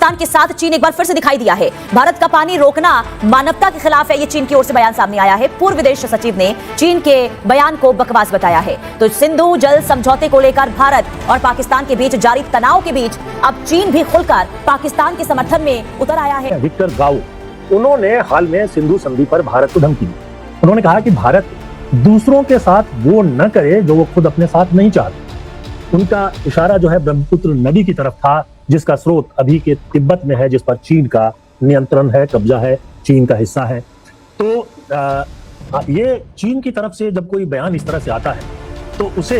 पाकिस्तान के साथ चीन एक बार फिर से दिखाई दिया है। भारत का पानी रोकना मानवता के खिलाफ है, ये चीन की ओर से बयान सामने आया है। पूर्व विदेश सचिव ने चीन के बयान को बकवास बताया है। तो सिंधु जल समझौते को लेकर भारत और पाकिस्तान के बीच जारी तनाव के बीच अब चीन भी खुलकर पाकिस्तान के समर्थन में उतर आया है। विक्टर गाओ, उन्होंने हाल में सिंधु संधि पर भारत को धमकी दी। उन्होंने कहा कि भारत दूसरों के साथ वो न करे जो वो खुद अपने साथ नहीं चाहते। उनका इशारा जो है ब्रह्मपुत्र नदी की तरफ था, जिसका स्रोत अभी के तिब्बत में है, जिस पर चीन का नियंत्रण है, कब्जा है, चीन का हिस्सा है। तो ये चीन की तरफ से जब कोई बयान इस तरह से आता है तो उसे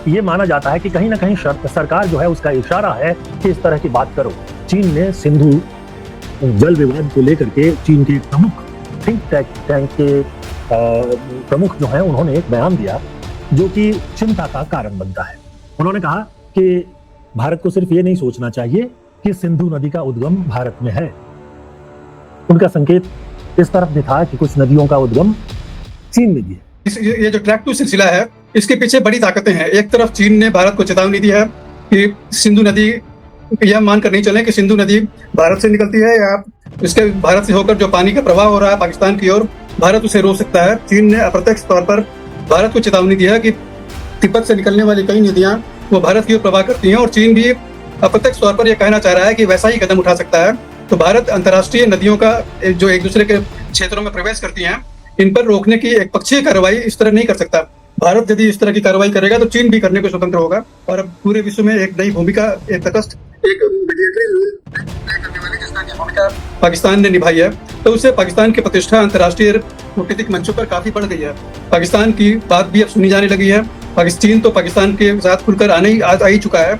ये माना जाता है कि कहीं ना कहीं सरकार जो है उसका इशारा है कि इस तरह की बात करो। चीन ने सिंधु जल विवाद को लेकर के चीन के प्रमुख थिंक टैंक के प्रमुख जो है उन्होंने एक बयान दिया जो कि चिंता का कारण बनता है। उन्होंने कहा कि भारत को सिर्फ ये नहीं सोचना चाहिए कि सिंधु नदी का उद्गम भारत में है। उनका संकेत इस तरफ भी था कि कुछ नदियों का उद्गम चीन में भी है। ये जो ट्रैक टू सिलसिला है, इसके पीछे बड़ी ताकतें हैं। एक तरफ चीन ने भारत को चेतावनी दी है कि सिंधु नदी, यह मानकर नहीं चलें कि सिंधु नदी भारत से निकलती है या इसके भारत से होकर जो पानी का प्रवाह हो रहा है पाकिस्तान की ओर, भारत उसे रोक सकता है। चीन ने अप्रत्यक्ष तौर पर भारत को चेतावनी दी है कि तिब्बत से निकलने वाली कई नदियां वो भारत की ओर प्रवाह करती हैं, और चीन भी अप्रत्यक्ष तौर पर यह कहना चाह रहा है कि वैसा ही कदम उठा सकता है। तो भारत अंतर्राष्ट्रीय नदियों का जो एक दूसरे के क्षेत्रों में प्रवेश करती हैं, इन पर रोकने की एक पक्षीय कार्रवाई इस तरह नहीं कर सकता। भारत यदि इस तरह की कार्रवाई करेगा तो चीन भी करने को स्वतंत्र होगा, और अब पूरे विश्व में एक नई भूमिका, एक तटस्थ, एक करने वाली जिस तरह की भूमिका पाकिस्तान ने निभाई है, तो उससे पाकिस्तान की प्रतिष्ठा अंतर्राष्ट्रीय कूटनीतिक मंचों पर काफी बढ़ गई है। पाकिस्तान की बात भी अब सुनी जाने लगी है। चीन तो पाकिस्तान के साथ खुलकर आ ही चुका है।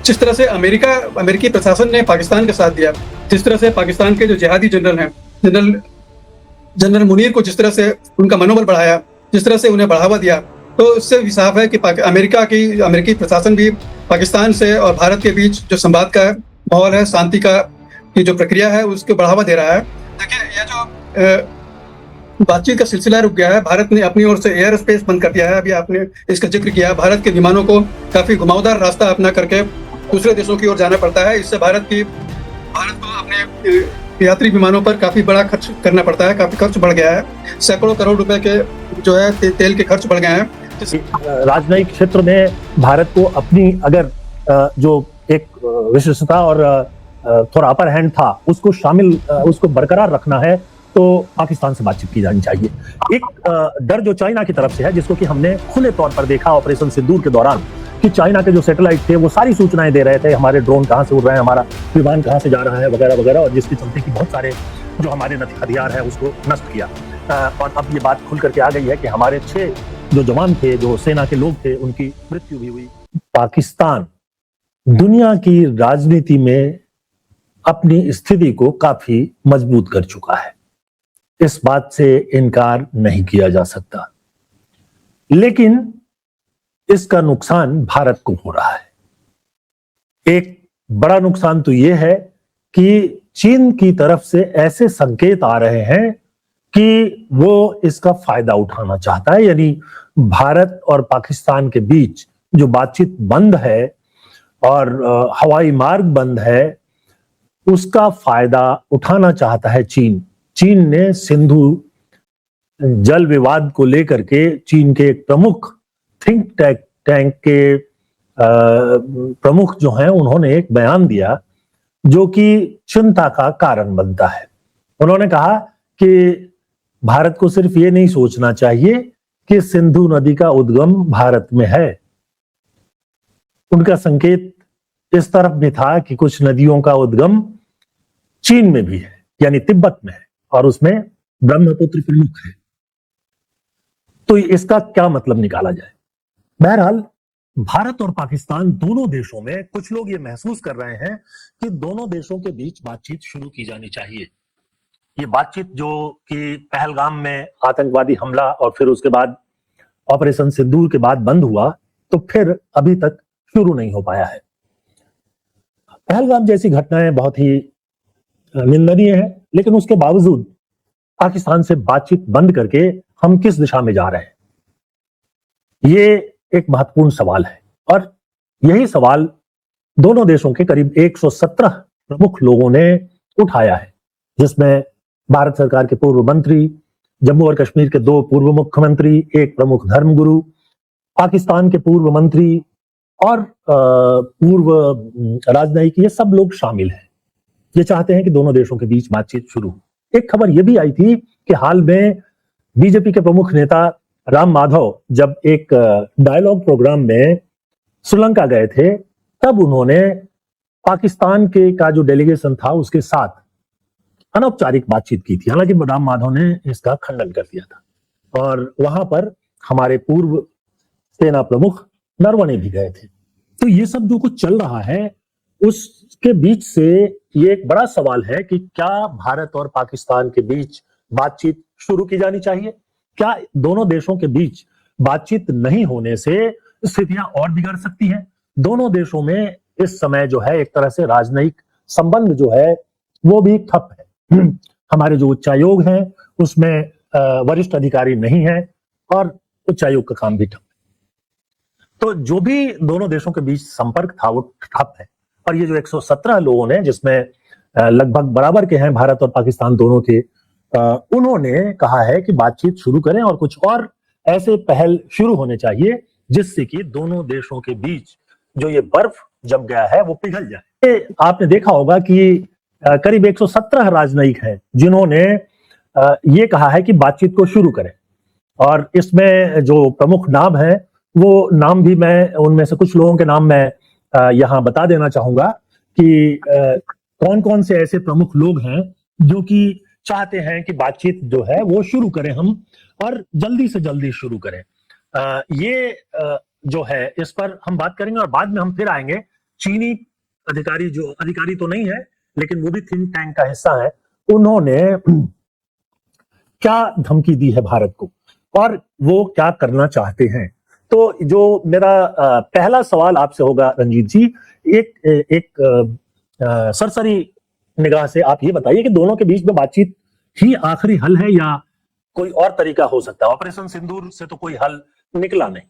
जिस तरह से अमेरिकी प्रशासन ने पाकिस्तान का साथ दिया, जिस तरह से पाकिस्तान के जो जिहादी जनरल हैं, जनरल मुनीर को जिस तरह से उनका मनोबल बढ़ाया, जिस तरह से उन्हें बढ़ावा दिया, तो उससे भी साफ है कि अमेरिकी प्रशासन भी पाकिस्तान से और भारत के बीच जो संवाद का माहौल है, शांति की जो प्रक्रिया है, उसको बढ़ावा दे रहा है। देखिए, ये जो बातचीत का सिलसिला रुक गया है, भारत ने अपनी ओर से एयर स्पेस बंद कर दिया है। अभी आपने इसका जिक्र किया, भारत के विमानों को काफी घुमावदार रास्ता अपना करके दूसरे देशों की ओर जाना पड़ता है। इससे भारत को अपने यात्री विमानों पर काफी बड़ा खर्च करना पड़ता है, काफी खर्च बढ़ गया है। सैकड़ों करोड़ रुपए के जो है तेल के खर्च बढ़ गए हैं। राजनयिक क्षेत्र में भारत को अपनी अगर जो एक विशेषता और थोड़ा अपर हैंड था उसको बरकरार रखना है तो पाकिस्तान से बातचीत की जानी चाहिए। एक डर जो चाइना की तरफ से है, जिसको कि हमने खुले तौर पर देखा ऑपरेशन सिंदूर के दौरान, कि चाइना के जो सैटेलाइट थे वो सारी सूचनाएं दे रहे थे, हमारे ड्रोन कहां से उड़ रहे हैं, हमारा विमान कहां से जा रहा है, वगैरह वगैरह, और जिसके चलते कि बहुत सारे जो हमारे हथियार है उसको नष्ट किया। और अब ये बात खुल करके आ गई है कि हमारे 6 जो जवान थे, जो सेना के लोग थे, उनकी मृत्यु भी हुई। पाकिस्तान दुनिया की राजनीति में अपनी स्थिति को काफी मजबूत कर चुका है, इस बात से इनकार नहीं किया जा सकता। लेकिन इसका नुकसान भारत को हो रहा है। एक बड़ा नुकसान तो यह है कि चीन की तरफ से ऐसे संकेत आ रहे हैं कि वो इसका फायदा उठाना चाहता है। यानी भारत और पाकिस्तान के बीच जो बातचीत बंद है और हवाई मार्ग बंद है, उसका फायदा उठाना चाहता है चीन। चीन ने सिंधु जल विवाद को लेकर के चीन के एक प्रमुख थिंक टैंक के प्रमुख जो हैं, उन्होंने एक बयान दिया जो कि चिंता का कारण बनता है। उन्होंने कहा कि भारत को सिर्फ ये नहीं सोचना चाहिए कि सिंधु नदी का उद्गम भारत में है। उनका संकेत इस तरफ भी था कि कुछ नदियों का उद्गम चीन में भी है, यानी तिब्बत में है, और उसमें ब्रह्मपुत्र प्रमुख है। तो इसका क्या मतलब निकाला जाए? बहरहाल भारत और पाकिस्तान दोनों देशों में कुछ लोग ये महसूस कर रहे हैं कि दोनों देशों के बीच बातचीत शुरू की जानी चाहिए। ये बातचीत जो कि पहलगाम में आतंकवादी हमला और फिर उसके बाद ऑपरेशन सिंदूर के बाद बंद हुआ, तो फिर अभी तक शुरू नहीं हो पाया है। पहलगाम जैसी घटनाएं बहुत ही निंदनीय है, लेकिन उसके बावजूद पाकिस्तान से बातचीत बंद करके हम किस दिशा में जा रहे हैं, ये एक महत्वपूर्ण सवाल है। और यही सवाल दोनों देशों के करीब 117 प्रमुख लोगों ने उठाया है, जिसमें भारत सरकार के पूर्व मंत्री, जम्मू और कश्मीर के 2 पूर्व मुख्यमंत्री, एक प्रमुख धर्मगुरु, पाकिस्तान के पूर्व मंत्री और पूर्व राजनयिक, ये सब लोग शामिल हैं। ये चाहते हैं कि दोनों देशों के बीच बातचीत शुरू हो। एक खबर यह भी आई थी कि हाल में बीजेपी के प्रमुख नेता राम माधव जब एक डायलॉग प्रोग्राम में श्रीलंका गए थे, तब उन्होंने पाकिस्तान के का जो डेलीगेशन था उसके साथ अनौपचारिक बातचीत की थी। हालांकि राम माधव ने इसका खंडन कर दिया था और वहां पर हमारे पूर्व सेना प्रमुख नरवणे भी गए थे। तो ये सब जो कुछ चल रहा है उसके बीच से ये एक बड़ा सवाल है कि क्या भारत और पाकिस्तान के बीच बातचीत शुरू की जानी चाहिए? क्या दोनों देशों के बीच बातचीत नहीं होने से स्थितियां और बिगड़ सकती हैं? दोनों देशों में इस समय जो है एक तरह से राजनयिक संबंध जो है वो भी ठप है। हमारे जो उच्चायोग हैं उसमें वरिष्ठ अधिकारी नहीं है और उच्चायोग का काम भी ठप है। तो जो भी दोनों देशों के बीच संपर्क था वो ठप है। और ये जो 117 लोगों ने, जिसमें लगभग बराबर के हैं भारत और पाकिस्तान दोनों के, उन्होंने कहा है कि बातचीत शुरू करें और कुछ और ऐसे पहल शुरू होने चाहिए जिससे कि दोनों देशों के बीच जो ये बर्फ जम गया है वो पिघल जाए। आपने देखा होगा कि करीब 117 राजनयिक हैं जिन्होंने ये कहा है कि बातचीत को शुरू करें। और इसमें जो प्रमुख नाम है वो नाम भी मैं उनमें से कुछ लोगों के नाम मैं यहाँ बता देना चाहूंगा कि कौन कौन से ऐसे प्रमुख लोग हैं जो कि चाहते हैं कि बातचीत जो है वो शुरू करें हम, और जल्दी से जल्दी शुरू करें। ये जो है इस पर हम बात करेंगे और बाद में हम फिर आएंगे चीनी अधिकारी, जो अधिकारी तो नहीं है लेकिन वो भी थिंक टैंक का हिस्सा है, उन्होंने क्या धमकी दी है भारत को और वो क्या करना चाहते हैं। तो जो मेरा पहला सवाल आपसे होगा रंजीत जी, एक सरसरी निगाह से आप ये बताइए कि दोनों के बीच में बातचीत ही आखिरी हल है या कोई और तरीका हो सकता है? ऑपरेशन सिंदूर से तो कोई हल निकला नहीं।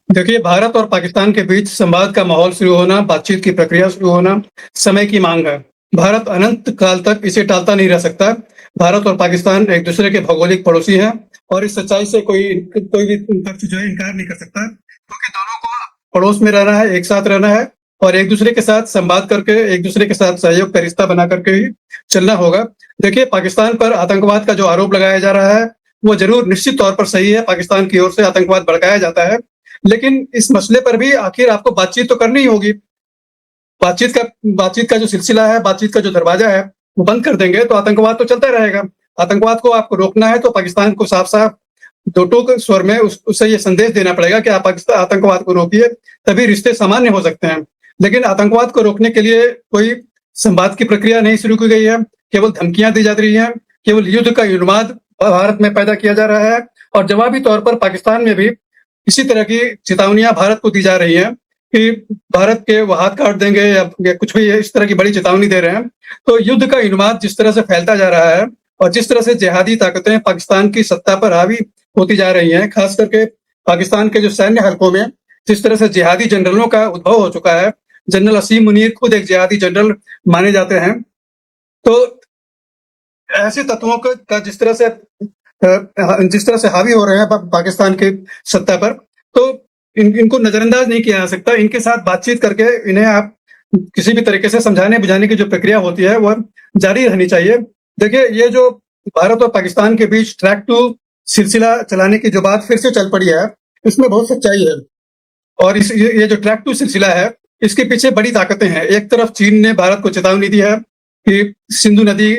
देखिए, भारत और पाकिस्तान के बीच संवाद का माहौल शुरू होना, बातचीत की प्रक्रिया शुरू होना समय की मांग है। भारत अनंत काल तक इसे टालता नहीं रह सकता। भारत और पाकिस्तान एक दूसरे के भौगोलिक पड़ोसी हैं और इस सच्चाई से कोई भी पक्ष जो है इनकार नहीं कर सकता, क्योंकि दोनों को पड़ोस में रहना है, एक साथ रहना है और एक दूसरे के साथ संवाद करके, एक दूसरे के साथ सहयोग का रिश्ता बना करके ही चलना होगा। देखिए, पाकिस्तान पर आतंकवाद का जो आरोप लगाया जा रहा है वो जरूर निश्चित तौर पर सही है। पाकिस्तान की ओर से आतंकवाद भड़काया जाता है, लेकिन इस मसले पर भी आखिर आपको बातचीत तो करनी ही होगी। बातचीत का जो सिलसिला है, बातचीत का जो दरवाजा है वो बंद कर देंगे तो आतंकवाद तो चलता रहेगा। आतंकवाद को आपको रोकना है तो पाकिस्तान को साफ साफ दो टूक स्वर में उससे ये संदेश देना पड़ेगा कि आप आतंकवाद को रोकिए, तभी रिश्ते सामान्य हो सकते हैं। लेकिन आतंकवाद को रोकने के लिए कोई संवाद की प्रक्रिया नहीं शुरू की गई है, केवल धमकियां दी जा रही हैं, केवल युद्ध का उन्माद भारत में पैदा किया जा रहा है और जवाबी तौर पर पाकिस्तान में भी इसी तरह की चेतावनियां भारत को दी जा रही हैं कि भारत के वो हाथ काट देंगे या कुछ भी इस तरह की बड़ी चेतावनी दे रहे हैं। तो युद्ध का उन्माद जिस तरह से फैलता जा रहा है और जिस तरह से जिहादी ताकतें पाकिस्तान की सत्ता पर हावी होती जा रही हैं, खास करके पाकिस्तान के जो सैन्य हलकों में जिस तरह से जिहादी जनरलों का उद्भव हो चुका है, जनरल असीम मुनीर खुद एक जिहादी जनरल माने जाते हैं। तो ऐसे तत्वों का जिस तरह से हावी हो रहे हैं पाकिस्तान की सत्ता पर, तो इनको नजरअंदाज नहीं किया जा सकता। इनके साथ बातचीत करके इन्हें आप किसी भी तरीके से समझाने बुझाने की जो प्रक्रिया होती है वह जारी रहनी चाहिए। देखिए, ये जो भारत और पाकिस्तान के बीच ट्रैक टू सिलसिला चलाने की जो बात फिर से चल पड़ी है, इसमें बहुत सच्चाई है। और ये जो ट्रैक टू सिलसिला है, इसके पीछे बड़ी ताकतें हैं। एक तरफ चीन ने भारत को चेतावनी दी है कि सिंधु नदी,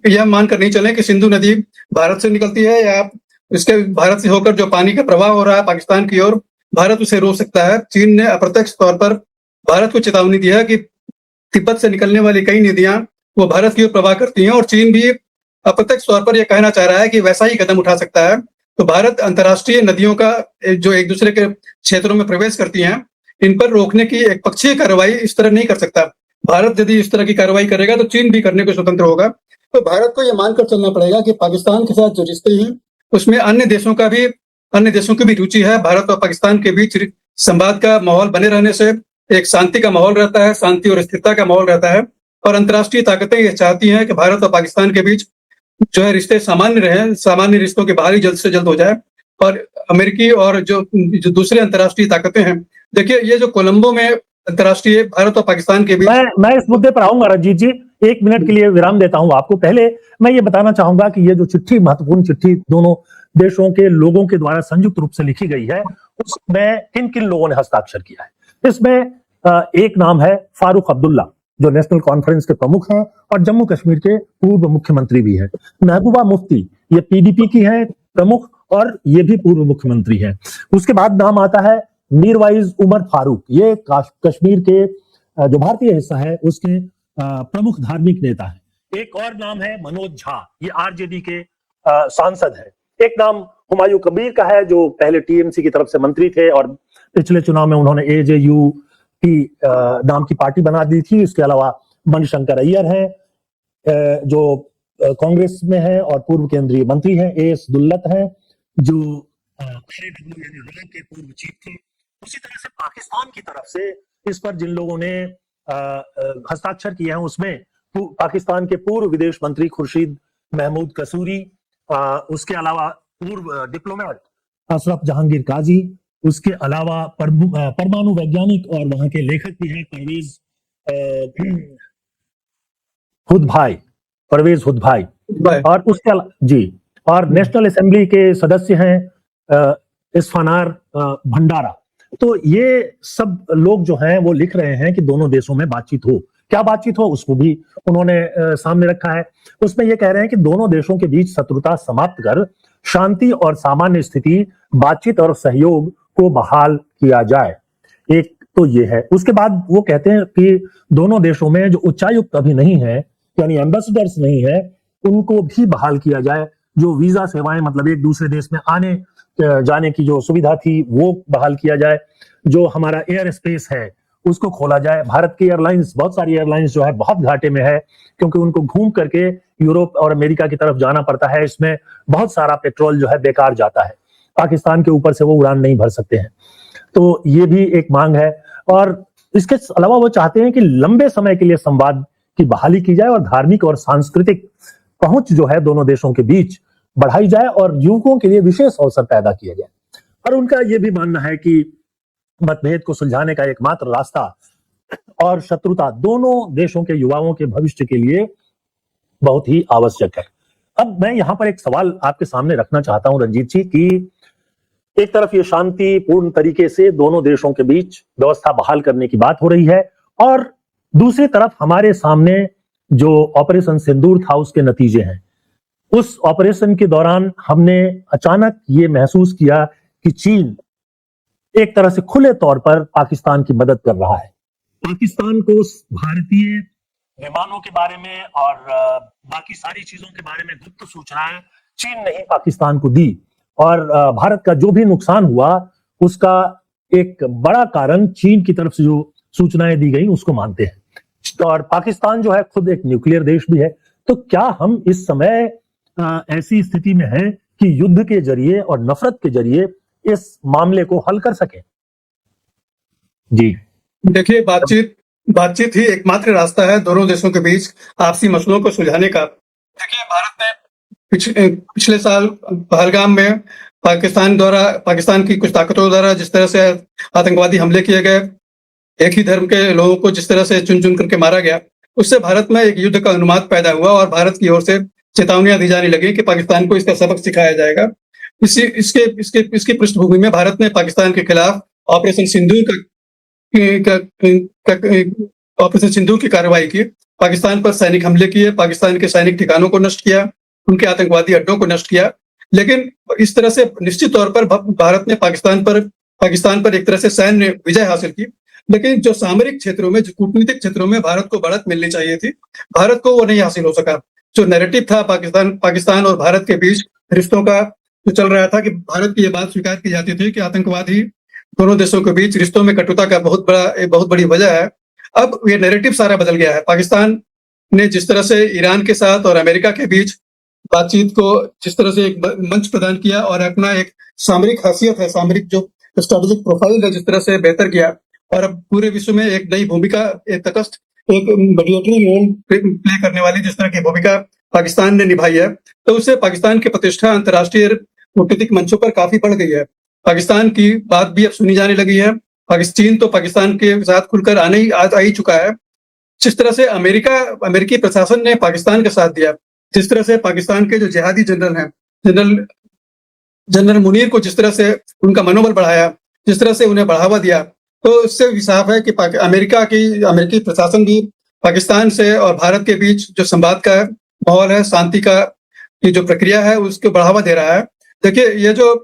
यह मानकर नहीं चलें कि सिंधु नदी भारत से निकलती है या इसके भारत से होकर जो पानी का प्रवाह हो रहा है पाकिस्तान की ओर, भारत उसे रोक सकता है। चीन ने अप्रत्यक्ष तौर पर भारत को चेतावनी दी है कि तिब्बत से निकलने वाली कई नदियां वो भारत की ओर प्रवाह करती हैं और चीन भी अप्रत्यक्ष तौर पर यह कहना चाह रहा है कि वैसा ही कदम उठा सकता है। तो भारत अंतर्राष्ट्रीय नदियों का जो एक दूसरे के क्षेत्रों में प्रवेश करती हैं, इन पर रोकने की एक पक्षीय कार्रवाई इस तरह नहीं कर सकता। भारत यदि इस तरह की कार्रवाई करेगा तो चीन भी करने को स्वतंत्र होगा। तो भारत को यह मानकर चलना पड़ेगा कि पाकिस्तान के साथ जो रिश्ते हैं उसमें अन्य देशों की भी रुचि है। भारत और पाकिस्तान के बीच संवाद का माहौल बने रहने से एक शांति का माहौल रहता है, शांति और स्थिरता का माहौल रहता है, और अंतर्राष्ट्रीय ताकतें ये चाहती हैं कि भारत और पाकिस्तान के बीच जो है रिश्ते सामान्य रहें, सामान्य रिश्तों की बहाली जल्द से जल्द हो जाए। और अमेरिकी और जो दूसरे अंतर्राष्ट्रीय ताकतें हैं, देखिए ये जो कोलंबो में अंतर्राष्ट्रीय भारत और पाकिस्तान के बीच मैं इस मुद्दे पर आऊंगा रंजीत जी, 1 मिनट के लिए विराम देता हूं आपको। पहले मैं ये बताना चाहूंगा कि ये जो चिट्ठी, महत्वपूर्ण चिट्ठी दोनों देशों के लोगों के द्वारा संयुक्त रूप से लिखी गई है, उसमें किन किन लोगों ने हस्ताक्षर किया है। इसमें एक नाम है फारूक अब्दुल्ला, जो नेशनल कॉन्फ्रेंस के प्रमुख हैं और जम्मू कश्मीर के पूर्व मुख्यमंत्री भी हैं। महबूबा मुफ्ती, ये पीडीपी की हैं प्रमुख और ये भी पूर्व मुख्यमंत्री हैं। उसके बाद नाम आता है मीरवाइज उमर फारूक, ये कश्मीर के जो भारतीय हिस्सा है उसके प्रमुख धार्मिक नेता है। एक और नाम है मनोज झा, ये आरजेडी के सांसद है। एक नाम हुमायूं कबीर का है, जो पहले टीएमसी की तरफ से मंत्री थे और पिछले चुनाव में उन्होंने एजेयू की नाम की पार्टी बना दी थी। इसके अलावा मणिशंकर अय्यर है, जो कांग्रेस में है और पूर्व केंद्रीय मंत्री हैं। एएस दुल्लत है, जो RAW यानी रॉ के पूर्व चीफ थे। उसी तरह से पाकिस्तान की तरफ से इस पर जिन लोगों ने हस्ताक्षर किए हैं, उसमें पाकिस्तान के पूर्व विदेश मंत्री खुर्शीद महमूद कसूरी, उसके अलावा पूर्व डिप्लोमेट अशरफ जहांगीर काजी, उसके अलावा परमाणु वैज्ञानिक और वहां के लेखक भी हैं परवेज हुद भाई, और उसके जी, और नेशनल असेंबली के सदस्य हैं इस्फानार भंडारा। तो ये सब लोग जो हैं वो लिख रहे हैं कि दोनों देशों में बातचीत हो। क्या बातचीत हो उसको भी उन्होंने सामने रखा है। उसमें ये कह रहे हैं कि दोनों देशों के बीच शत्रुता समाप्त कर शांति और सामान्य स्थिति, बातचीत और सहयोग को बहाल किया जाए। एक तो ये है। उसके बाद वो कहते हैं कि दोनों देशों में जो उच्चायुक्त अभी नहीं है, यानी एम्बेसडर्स नहीं है, उनको भी बहाल किया जाए। जो वीजा सेवाएं, मतलब एक दूसरे देश में आने जाने की जो सुविधा थी, वो बहाल किया जाए। जो हमारा एयर स्पेस है उसको खोला जाए। भारत की एयरलाइंस, बहुत सारी एयरलाइंस जो है बहुत घाटे में है, क्योंकि उनको घूम करके यूरोप और अमेरिका की तरफ जाना पड़ता है। इसमें बहुत सारा पेट्रोल जो है बेकार जाता है, पाकिस्तान के ऊपर से वो उड़ान नहीं भर सकते हैं। तो ये भी एक मांग है। और इसके अलावा वो चाहते हैं कि लंबे समय के लिए संवाद की बहाली की जाए और धार्मिक और सांस्कृतिक पहुंच जो है दोनों देशों के बीच बढ़ाई जाए और युवकों के लिए विशेष अवसर पैदा किया जाए। और उनका यह भी मानना है कि मतभेद को सुलझाने का एकमात्र रास्ता और शत्रुता दोनों देशों के युवाओं के भविष्य के लिए बहुत ही आवश्यक है। अब मैं यहां पर एक सवाल आपके सामने रखना चाहता हूं रंजीत जी, कि एक तरफ ये शांतिपूर्ण तरीके से दोनों देशों के बीच व्यवस्था बहाल करने की बात हो रही है, और दूसरी तरफ हमारे सामने जो ऑपरेशन सिंदूर था उसके नतीजे हैं। उस ऑपरेशन के दौरान हमने अचानक ये महसूस किया कि चीन एक तरह से खुले तौर पर पाकिस्तान की मदद कर रहा है। पाकिस्तान को भारतीय विमानों के बारे में और बाकी सारी चीजों के बारे में गुप्त सूचनाएं चीन ने ही पाकिस्तान को दी, और भारत का जो भी नुकसान हुआ उसका एक बड़ा कारण चीन की तरफ से जो सूचनाएं दी गई उसको मानते हैं। और पाकिस्तान जो है खुद एक न्यूक्लियर देश भी है। तो क्या हम इस समय ऐसी स्थिति में हैं कि युद्ध के जरिए और नफरत के जरिए इस मामले को हल कर सके? जी देखिए, बातचीत ही एकमात्र रास्ता है दोनों देशों के बीच आपसी मसलों को सुलझाने का। देखिए, भारत ने पिछले साल पहलगाम में पाकिस्तान की कुछ ताकतों द्वारा जिस तरह से आतंकवादी हमले किए गए, एक ही धर्म के लोगों को जिस तरह से चुन चुन करके मारा गया, उससे भारत में एक युद्ध का अनुमान पैदा हुआ और भारत की ओर से चेतावनियां दी जाने लगी कि पाकिस्तान को इसका सबक सिखाया जाएगा। इसकी पृष्ठभूमि में भारत ने पाकिस्तान के खिलाफ ऑपरेशन सिंदूर की कार्रवाई की। पाकिस्तान पर सैनिक हमले किए, पाकिस्तान के सैनिक ठिकानों को नष्ट किया, उनके आतंकवादी अड्डों को नष्ट किया। लेकिन इस तरह से निश्चित तौर पर भारत ने पाकिस्तान पर एक तरह से सैन्य विजय हासिल की। लेकिन जो सामरिक क्षेत्रों में, जो कूटनीतिक क्षेत्रों में भारत को बढ़त मिलनी चाहिए थी, भारत को वो नहीं हासिल हो सका। जो नैरेटिव था पाकिस्तान और भारत के बीच रिश्तों का, जो चल रहा था कि भारत की ये बात स्वीकार की जाती थी कि आतंकवादी दोनों देशों के बीच रिश्तों में कटुता का बहुत बड़ी वजह है। अब ये नैरेटिव सारा बदल गया है। पाकिस्तान ने जिस तरह से ईरान के साथ और अमेरिका के बीच बातचीत को जिस तरह से एक मंच प्रदान किया और अपना एक सामरिक हैसियत है, सामरिक जो स्ट्रेटेजिक प्रोफाइल है जिस तरह से बेहतर किया, और अब पूरे विश्व में एक नई भूमिका, एक तटस्थ, एक मीडिएटरी रोल प्ले करने वाली जिस तरह की भूमिका पाकिस्तान ने निभाई है, तो उससे पाकिस्तान की प्रतिष्ठा अंतर्राष्ट्रीय कूटनीतिक मंचों पर काफी बढ़ गई है। पाकिस्तान की बात भी अब सुनी जाने लगी है। चीन तो पाकिस्तान के साथ खुलकर आ ही चुका है। जिस तरह से अमेरिकी प्रशासन ने पाकिस्तान का साथ दिया, जिस तरह से पाकिस्तान के जो जिहादी जनरल हैं, जनरल मुनीर को जिस तरह से उनका मनोबल बढ़ाया, जिस तरह से उन्हें बढ़ावा दिया, तो इससे भी साफ है कि अमेरिकी प्रशासन भी पाकिस्तान से और भारत के बीच जो संवाद का माहौल है, शांति का की जो प्रक्रिया है, उसको बढ़ावा दे रहा है। देखिए, ये जो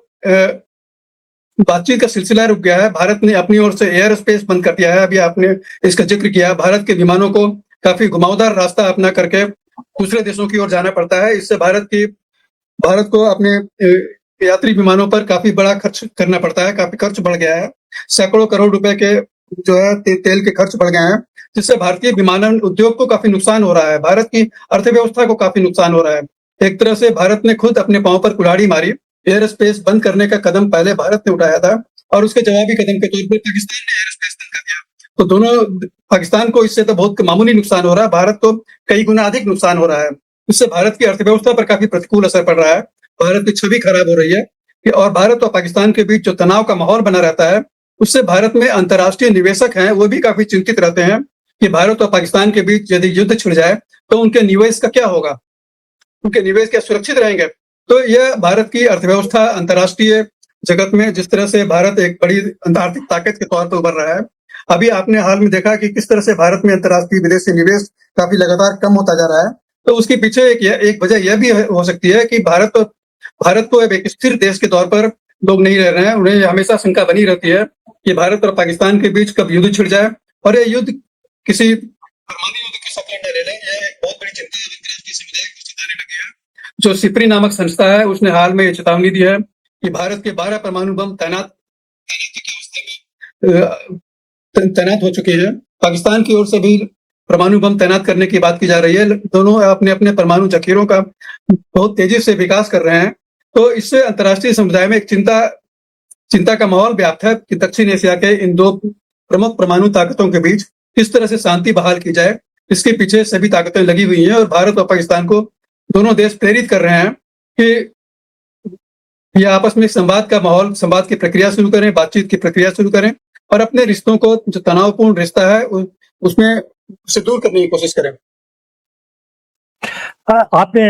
बातचीत का सिलसिला रुक गया है, भारत ने अपनी ओर से एयर स्पेस बंद कर दिया है। अभी आपने इसका जिक्र किया, भारत के विमानों को काफी घुमावदार रास्ता अपना करके दूसरे देशों की ओर जाना पड़ता है। इससे भारत को अपने यात्री विमानों पर काफी बड़ा खर्च करना पड़ता है, काफी खर्च बढ़ गया है। सैकड़ों करोड़ रुपए के जो है तेल के खर्च बढ़ गए हैं, जिससे भारतीय विमानन उद्योग को काफी नुकसान हो रहा है, भारत की अर्थव्यवस्था को काफी नुकसान हो रहा है। एक तरह से भारत ने खुद अपने पांव पर कुल्हाड़ी मारी। एयर स्पेस बंद करने का कदम पहले भारत ने उठाया था और उसके जवाबी कदम के तौर पर पाकिस्तान ने एयर स्पेस बंद कर दिया। तो दोनों, पाकिस्तान को इससे तो बहुत मामूली नुकसान हो रहा है, भारत को कई गुना अधिक नुकसान हो रहा है। इससे भारत की अर्थव्यवस्था पर काफी प्रतिकूल असर पड़ रहा है, भारत की छवि खराब हो रही है। और भारत और पाकिस्तान के बीच जो तनाव का माहौल बना रहता है, उससे भारत में अंतर्राष्ट्रीय निवेशक हैं, वो भी काफी चिंतित रहते हैं कि भारत और पाकिस्तान के बीच यदि युद्ध छिड़ जाए तो उनके निवेश का क्या होगा, उनके निवेश क्या सुरक्षित रहेंगे। तो यह भारत की अर्थव्यवस्था अंतर्राष्ट्रीय जगत में जिस तरह से भारत एक बड़ी आर्थिक ताकत के तौर पर उभर रहा है, अभी आपने हाल में देखा कि किस तरह से भारत में अंतर्राष्ट्रीय विदेशी निवेश काफी लगातार कम होता जा रहा है। तो उसके पीछे एक वजह यह भी हो सकती है कि भारत को अब एक स्थिर देश के तौर पर लोग नहीं रह रहे हैं। उन्हें हमेशा शंका बनी रहती है कि भारत और पाकिस्तान के बीच कब युद्ध छिड़ जाए और यह युद्ध किसी परमाणु युद्ध की शक्ल न ले ले। यह एक बहुत बड़ी चिंता अंतर्राष्ट्रीय समुदाय को सताने लगी है। जो सिप्री नामक संस्था है, उसने हाल में चेतावनी दी है कि भारत के 12 परमाणु बम तैनात हो चुके हैं। पाकिस्तान की ओर से भी परमाणु बम तैनात करने की बात की जा रही है। दोनों अपने अपने परमाणु जखीरों का बहुत तेजी से विकास कर रहे हैं। तो इससे अंतर्राष्ट्रीय समुदाय में एक चिंता का माहौल व्याप्त है कि दक्षिण एशिया के इन दो प्रमुख परमाणु ताकतों के बीच किस तरह से शांति बहाल की जाए। इसके पीछे सभी ताकतें लगी हुई हैं और भारत और पाकिस्तान को दोनों देश प्रेरित कर रहे हैं कि ये आपस में संवाद का माहौल, संवाद की प्रक्रिया शुरू करें, बातचीत की प्रक्रिया शुरू करें और अपने रिश्तों को, जो तनावपूर्ण रिश्ता है, उसमें से दूर करने की कोशिश करें। आपने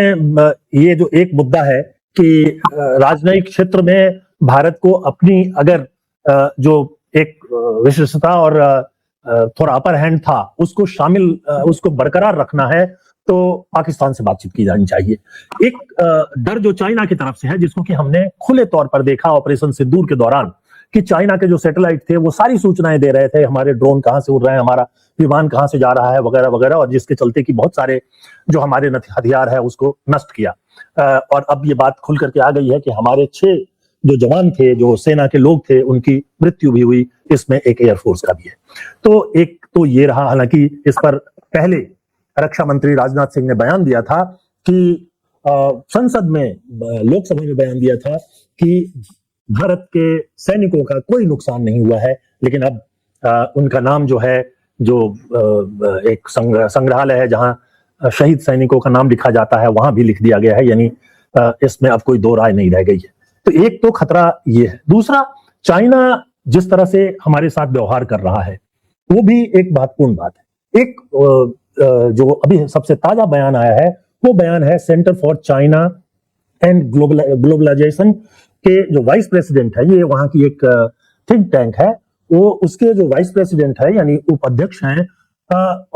ये जो एक मुद्दा है कि राजनयिक क्षेत्र में भारत को अपनी अगर जो एक विशिष्टता और थोड़ा अपर हैंड था उसको बरकरार रखना है तो पाकिस्तान से बातचीत की जानी चाहिए। एक डर जो चाइना की तरफ से है, जिसको कि हमने खुले तौर पर देखा ऑपरेशन सिंदूर के दौरान, कि चाइना के जो सैटेलाइट थे वो सारी सूचनाएं दे रहे थे, हमारे ड्रोन कहां से उड़ रहे हैं, हमारा विमान कहां से जा रहा है, वगैरह वगैरह, और जिसके चलते कि बहुत सारे जो हमारे हथियार है उसको नष्ट किया। और अब ये बात खुल करके आ गई है कि हमारे 6 जो जवान थे, जो सेना के लोग थे, उनकी मृत्यु भी हुई, इसमें एक एयरफोर्स का भी है। तो एक तो ये रहा, हालांकि इस पर पहले रक्षा मंत्री राजनाथ सिंह ने बयान दिया था कि संसद में, लोकसभा में बयान दिया था कि भारत के सैनिकों का कोई नुकसान नहीं हुआ है, लेकिन अब उनका नाम जो है, जो एक संग्रहालय है जहां शहीद सैनिकों का नाम लिखा जाता है, वहां भी लिख दिया गया है, यानी इसमें अब कोई दो राय नहीं रह गई है। तो एक तो खतरा ये है। दूसरा, चाइना जिस तरह से हमारे साथ व्यवहार कर रहा है वो भी एक महत्वपूर्ण बात है। एक जो अभी सबसे ताजा बयान आया है, वो बयान है centre for China and globalisation के जो वाइस प्रेसिडेंट है, ये वहां की एक थिंक टैंक है, वो उसके जो वाइस प्रेसिडेंट है यानी उपाध्यक्ष हैं,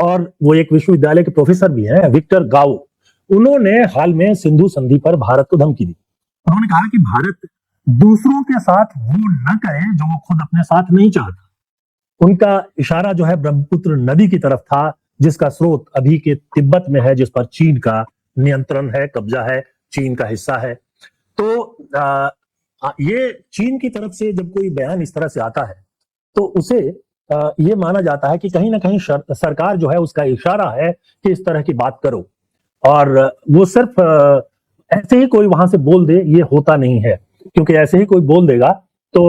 और वो एक विश्वविद्यालय के प्रोफेसर भी हैं, विक्टर गाओ। उन्होंने हाल में सिंधु संधि पर भारत को धमकी दी। उन्होंने कहा कि भारत दूसरों के साथ वो न करे जो वो खुद अपने साथ नहीं चाहता। उनका इशारा जो है ब्रह्मपुत्र नदी की तरफ था, जिसका स्रोत अभी के तिब्बत में है, जिस पर चीन का नियंत्रण है, कब्जा है, चीन का हिस्सा है। तो ये चीन की तरफ से जब कोई बयान इस तरह से आता है तो उसे ये माना जाता है कि कहीं ना कहीं सरकार जो है उसका इशारा है कि इस तरह की बात करो, और वो सिर्फ ऐसे ही कोई वहां से बोल दे, ये होता नहीं है, क्योंकि ऐसे ही कोई बोल देगा तो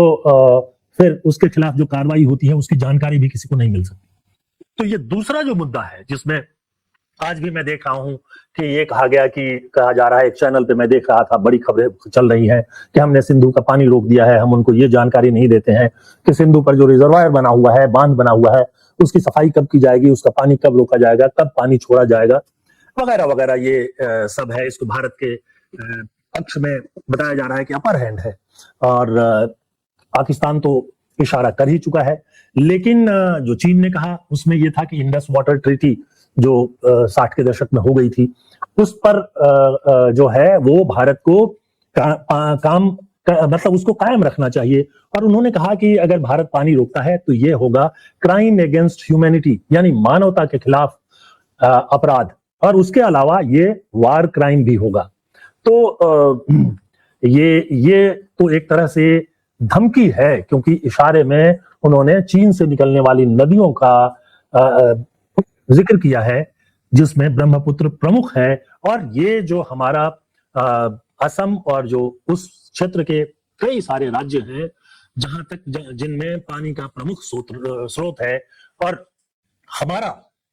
फिर उसके खिलाफ जो कार्रवाई होती है उसकी जानकारी भी किसी को नहीं मिल सकती। तो ये दूसरा जो मुद्दा है जिसमें आज भी मैं देख रहा हूं कि ये कहा गया कि कहा जा रहा है, एक चैनल पे मैं देख रहा था, बड़ी खबरें चल रही हैं कि हमने सिंधु का पानी रोक दिया है, हम उनको ये जानकारी नहीं देते हैं कि सिंधु पर जो रिजर्वायर बना हुआ है, बांध बना हुआ है, उसकी सफाई कब की जाएगी, उसका पानी कब रोका जाएगा, कब पानी छोड़ा जाएगा, वगैरह वगैरह। ये सब है। इसको भारत के पक्ष में बताया जा रहा है कि अपर हैंड है, और पाकिस्तान तो इशारा कर ही चुका है। लेकिन जो चीन ने कहा उसमें यह था कि इंडस वाटर ट्रीटी जो 60 के दशक में हो गई थी, उस पर जो है वो भारत को मतलब उसको कायम रखना चाहिए। और उन्होंने कहा कि अगर भारत पानी रोकता है तो ये होगा क्राइम अगेंस्ट ह्यूमैनिटी, यानी मानवता के खिलाफ अपराध, और उसके अलावा ये वार क्राइम भी होगा। तो ये तो एक तरह से धमकी है, क्योंकि इशारे में उन्होंने चीन से निकलने वाली नदियों का जिक्र किया है, जिसमें ब्रह्मपुत्र प्रमुख है। और ये जो हमारा असम और जो उस क्षेत्र के कई सारे राज्य हैं जहां तक जिनमें पानी का प्रमुख स्रोत है, और हमारा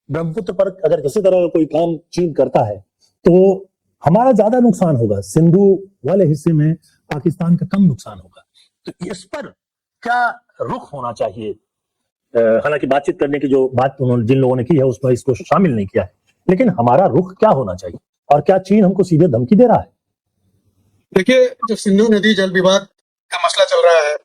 ब्रह्मपुत्र पर अगर किसी तरह का कोई काम चीन करता है तो हमारा ज्यादा नुकसान होगा, सिंधु वाले हिस्से में पाकिस्तान का कम नुकसान होगा। तो इस पर क्या रुख होना चाहिए? हालांकि बातचीत करने की जो बात उन्होंने जिन लोगों ने की है उसमें इसको शामिल नहीं किया है, लेकिन हमारा रुख क्या होना चाहिए, और क्या चीन हमको सीधे धमकी दे रहा है? देखिए, जो सिंधु नदी जल विवाद का मसला चल रहा है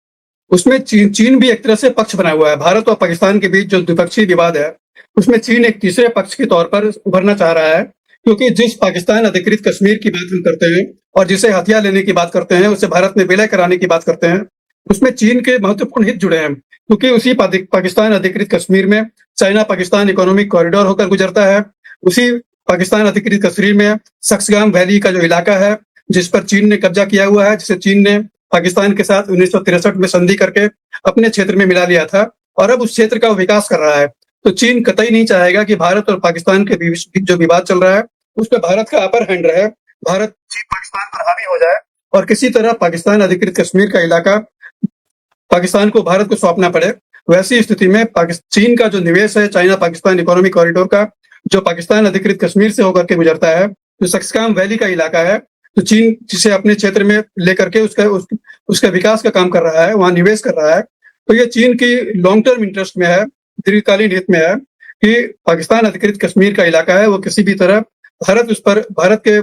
उसमें चीन भी एक तरह से पक्ष बना हुआ है। भारत और पाकिस्तान के बीच जो द्विपक्षीय विवाद है उसमें चीन एक तीसरे पक्ष के तौर पर उभरना चाह रहा है, क्योंकि जिस पाकिस्तान अधिकृत कश्मीर की बात हम करते हैं और जिसे हथियार लेने की बात करते हैं, उसे भारत में विलय कराने की बात करते हैं, उसमें चीन के महत्वपूर्ण हित जुड़े हैं। क्योंकि उसी पाकिस्तान अधिकृत कश्मीर में चाइना पाकिस्तान इकोनॉमिक कॉरिडोर होकर गुजरता है। उसी पाकिस्तान अधिकृत कश्मीर में सक्सगाम वैली का जो इलाका है जिस पर चीन ने कब्जा किया हुआ है, जिसे चीन ने पाकिस्तान के साथ 1963 में संधि करके अपने क्षेत्र में मिला लिया था, और अब उस क्षेत्र का विकास कर रहा है। तो चीन कतई नहीं चाहेगा कि भारत और पाकिस्तान के बीच जो विवाद चल रहा है उस पर भारत का अपर हैंड रहे, भारत चीन पाकिस्तान पर हावी हो जाए और किसी तरह पाकिस्तान अधिकृत कश्मीर का इलाका पाकिस्तान को भारत को सौंपना पड़े। वैसी स्थिति में चीन का जो निवेश है चाइना पाकिस्तान इकोनॉमिक कॉरिडोर का, जो पाकिस्तान अधिकृत कश्मीर से होकर के गुजरता है, जो सक्सगाम वैली का इलाका है, तो चीन जिसे अपने क्षेत्र में लेकर के उसका विकास का काम कर रहा है, वहां निवेश कर रहा है। तो ये चीन की लॉन्ग टर्म इंटरेस्ट में है, दीर्घकालीन हित में है कि पाकिस्तान अधिकृत कश्मीर का इलाका है वो किसी भी तरह भारत के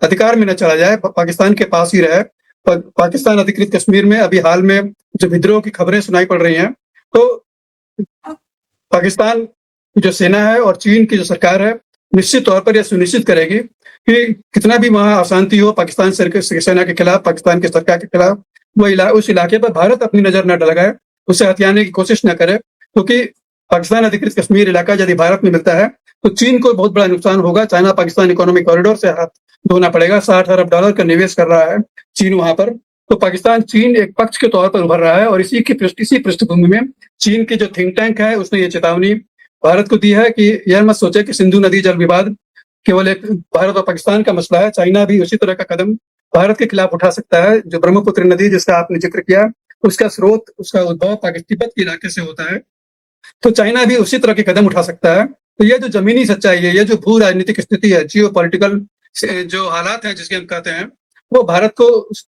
अधिकार में न चला जाए, पाकिस्तान के पास ही रहे। पाकिस्तान अधिकृत कश्मीर में अभी हाल में जो विद्रोह की खबरें सुनाई पड़ रही हैं, तो पाकिस्तान की जो सेना है और चीन की जो सरकार है निश्चित तौर पर यह सुनिश्चित करेगी कि कितना भी वहां अशांति हो पाकिस्तान सेना के खिलाफ, पाकिस्तान की सरकार के खिलाफ, वो उस इलाके पर भारत अपनी नजर न लगाए, उसे हथियाने की कोशिश न करे। क्योंकि पाकिस्तान अधिकृत कश्मीर इलाका यदि भारत में मिलता है तो चीन को बहुत बड़ा नुकसान होगा। चाइना पाकिस्तान इकोनॉमिक कॉरिडोर से हाथ धोना पड़ेगा। 60 अरब डॉलर का निवेश कर रहा है चीन वहां पर। तो चीन एक पक्ष के तौर पर उभर रहा है, और इसी पृष्ठभूमि में चीन की जो थिंक टैंक है उसने ये चेतावनी भारत को दी है कि यह मत सोचे कि सिंधु नदी जल विवाद केवल एक भारत और पाकिस्तान का मसला है। चाइना भी उसी तरह का कदम भारत के खिलाफ उठा सकता है। जो ब्रह्मपुत्र नदी जिसका आपने जिक्र किया, उसका स्रोत, उसका उद्भव तिब्बत के इलाके से होता है, तो चाइना भी उसी तरह के कदम उठा सकता है। तो ये जो जमीनी सच्चाई है, ये जो भू राजनीतिक स्थिति है, जियो पॉलिटिकल जो हालात है जिसके हम कहते हैं, वो भारत को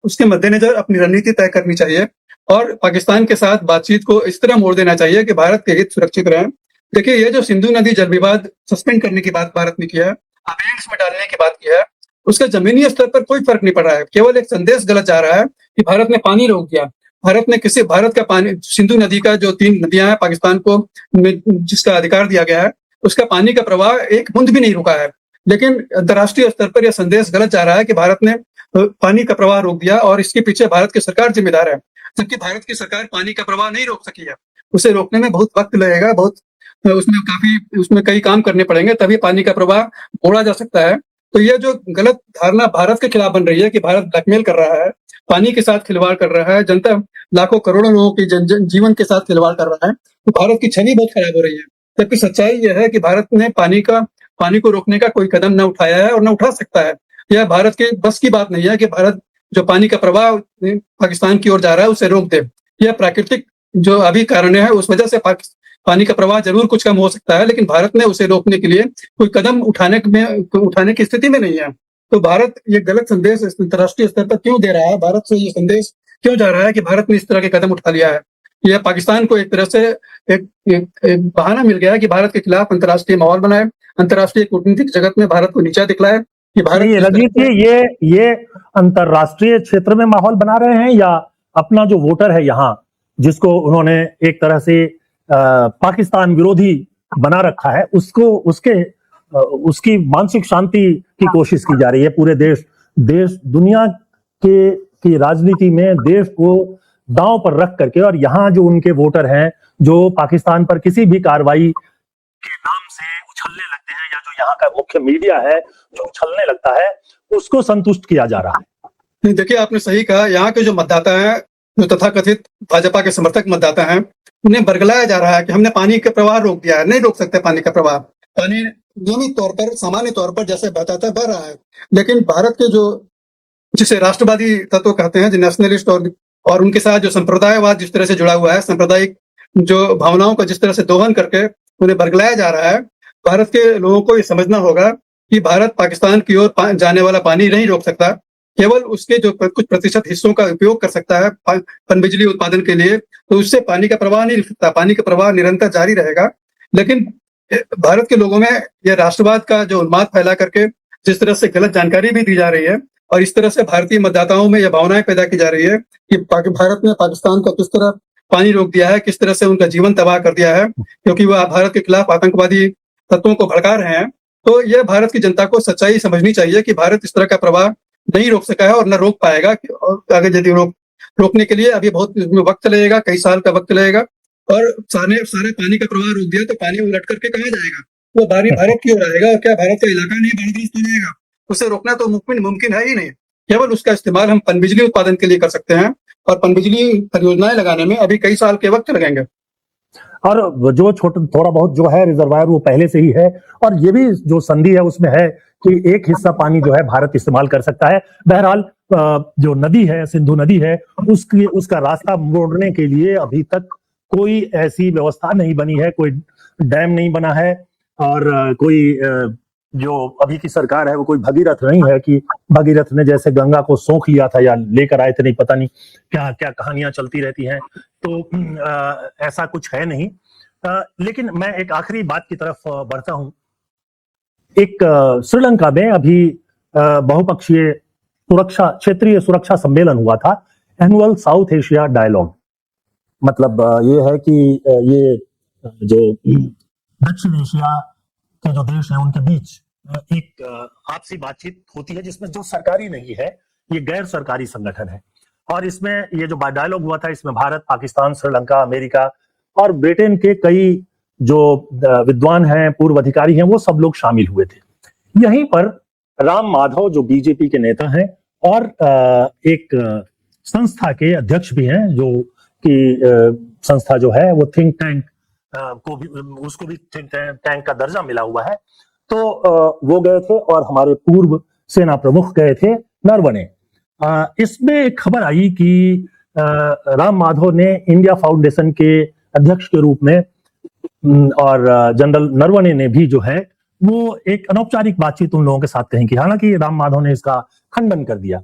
उसके मद्देनजर अपनी रणनीति तय करनी चाहिए और पाकिस्तान के साथ बातचीत को इस तरह मोड़ देना चाहिए कि भारत के हित सुरक्षित रहें। देखिए, ये जो सिंधु नदी जल विवाद सस्पेंड करने की बात भारत ने किया है, अमेंड्स में डालने की बात की है, उसका जमीनी स्तर पर कोई फर्क नहीं पड़ रहा है। केवल एक संदेश गलत जा रहा है कि भारत ने पानी रोक दिया। भारत का पानी, सिंधु नदी का जो 3 नदियां हैं पाकिस्तान को जिसका अधिकार दिया गया है, उसका पानी का प्रवाह एक बूंद भी नहीं रुका है। लेकिन अंतर्राष्ट्रीय स्तर पर यह संदेश गलत जा रहा है कि भारत ने पानी का प्रवाह रोक दिया और इसके पीछे भारत की सरकार जिम्मेदार है, जबकि भारत की सरकार पानी का प्रवाह नहीं रोक सकी है। उसे रोकने में बहुत वक्त लगेगा, उसमें कई काम करने पड़ेंगे, तभी पानी का प्रवाह मोड़ा जा सकता है। तो यह जो गलत धारणा भारत के खिलाफ बन रही है कि भारत ब्लैकमेल कर रहा है, पानी के साथ खिलवाड़ कर रहा है, जनता लाखों करोड़ों लोगों के जीवन के साथ खिलवाड़ कर रहा है, तो भारत की छवि बहुत खराब हो रही है। जबकि सच्चाई यह है कि भारत ने पानी को रोकने का कोई कदम न उठाया है और न उठा सकता है। यह भारत के बस की बात नहीं है कि भारत जो पानी का प्रवाह पाकिस्तान की ओर जा रहा है उसे रोक दे। यह प्राकृतिक जो अभी कारण है उस वजह से पानी का प्रवाह जरूर कुछ कम हो सकता है, लेकिन भारत ने उसे रोकने के लिए कोई कदम उठाने की स्थिति में नहीं है। तो भारत ये गलत संदेश अंतर्राष्ट्रीय स्तर पर क्यों दे रहा है, भारत से ये संदेश क्यों जा रहा है कि भारत ने इस तरह के कदम उठा लिया है? यह पाकिस्तान को एक तरह से एक बहाना मिल गया है कि भारत के खिलाफ अंतर्राष्ट्रीय माहौल बनाए, अंतर्राष्ट्रीय कूटनीतिक जगत में भारत को नीचा दिखलाए कि भारत रजनीश जी, ये अंतर्राष्ट्रीय क्षेत्र में माहौल बना रहे हैं या अपना जो वोटर है यहाँ, जिसको उन्होंने एक तरह से पाकिस्तान विरोधी बना रखा है, उसकी मानसिक शांति की कोशिश की जा रही है? पूरे देश दुनिया की राजनीति में देश को दांव पर रख करके, और यहाँ जो उनके वोटर हैं जो पाकिस्तान पर किसी भी कार्रवाई के नाम से उछलने लगते हैं, या जो यहाँ का मुख्य मीडिया है जो उछलने लगता है, उसको संतुष्ट किया जा रहा है। देखिए, आपने सही कहा, यहाँ के जो मतदाता हैं, जो तथाकथित भाजपा के समर्थक मतदाता हैं, उन्हें बरगलाया जा रहा है कि हमने पानी का प्रवाह रोक दिया है। नहीं रोक सकते पानी का प्रवाह। पानी नियमित तौर पर, सामान्य तौर पर जैसे बहता था बह रहा है, लेकिन भारत के जो जिसे राष्ट्रवादी तत्व कहते हैं, जो नेशनलिस्ट और उनके साथ जो संप्रदायवाद जिस तरह से जुड़ा हुआ है, सांप्रदायिक जो भावनाओं का जिस तरह से दोहन करके उन्हें बरगलाया जा रहा है, भारत के लोगों को ये समझना होगा कि भारत पाकिस्तान की ओर जाने वाला पानी नहीं रोक सकता, केवल उसके जो कुछ प्रतिशत हिस्सों का उपयोग कर सकता है पनबिजली उत्पादन के लिए, तो उससे पानी का प्रवाह नहीं रुक सकता। पानी का प्रवाह निरंतर जारी रहेगा। लेकिन भारत के लोगों में यह राष्ट्रवाद का जो उन्माद फैला करके जिस तरह से गलत जानकारी भी दी जा रही है, और इस तरह से भारतीय मतदाताओं में यह भावनाएं पैदा की जा रही है कि भारत ने पाकिस्तान का किस तरह पानी रोक दिया है, किस तरह से उनका जीवन तबाह कर दिया है, क्योंकि वह भारत के खिलाफ आतंकवादी तत्वों को भड़का रहे हैं। तो यह भारत की जनता को सच्चाई समझनी चाहिए कि भारत इस तरह का प्रवाह नहीं रोक सका है और न रोक पाएगा। और आगे यदि रोकने के लिए अभी बहुत वक्त लगेगा, कई साल का वक्त लगेगा। और सारे पानी का प्रवाह रोक दिया तो पानी उलट करके कहाँ जाएगा? वो बारी भारत की ओर आएगा, और क्या भारत का इलाका नहीं बाढ़ग्रस्त हो जाएगा? उसे रोकना तो मुमकिन है ही नहीं। केवल उसका इस्तेमाल हम पनबिजली उत्पादन के लिए कर सकते हैं, और पनबिजली परियोजनाएं लगाने में अभी कई साल के वक्त लगेंगे। और जो थोड़ा बहुत जो है रिजर्वायर वो पहले से ही है, और ये भी जो संधि है उसमें है कि एक हिस्सा पानी जो है भारत इस्तेमाल कर सकता है। बहरहाल जो नदी है, सिंधु नदी है, उसका रास्ता मोड़ने के लिए अभी तक कोई ऐसी व्यवस्था नहीं बनी है, कोई डैम नहीं बना है, और कोई जो अभी की सरकार है वो कोई भगीरथ नहीं है कि भगीरथ ने जैसे गंगा को सोख लिया था या लेकर आए थे, नहीं पता नहीं क्या क्या कहानियां चलती रहती हैं। तो ऐसा कुछ है नहीं। लेकिन मैं एक आखिरी बात की तरफ बढ़ता हूं। एक श्रीलंका में अभी बहुपक्षीय क्षेत्रीय सुरक्षा सम्मेलन हुआ था, एनुअल साउथ एशिया डायलॉग। मतलब ये है कि ये जो दक्षिण एशिया के जो देश हैं उनके बीच एक आपसी बातचीत होती है, जिसमें जो सरकारी नहीं है, ये गैर सरकारी संगठन है। और इसमें ये जो डायलॉग हुआ था, इसमें भारत, पाकिस्तान, श्रीलंका, अमेरिका और ब्रिटेन के कई जो विद्वान हैं, पूर्व अधिकारी हैं, वो सब लोग शामिल हुए थे। यहीं पर राम माधव जो बीजेपी के नेता हैं और एक संस्था के अध्यक्ष भी हैं, जो कि संस्था जो है वो थिंक टैंक को भी, उसको भी थिंक टैंक का दर्जा मिला हुआ है। तो वो गए थे और हमारे पूर्व सेना प्रमुख गए थे नरवणे। इसमें एक खबर आई कि राम माधव ने इंडिया फाउंडेशन के अध्यक्ष के रूप में और जनरल नरवणे ने भी जो है वो एक अनौपचारिक बातचीत उन लोगों के साथ कहीं की। हालांकि राम माधव ने इसका खंडन कर दिया।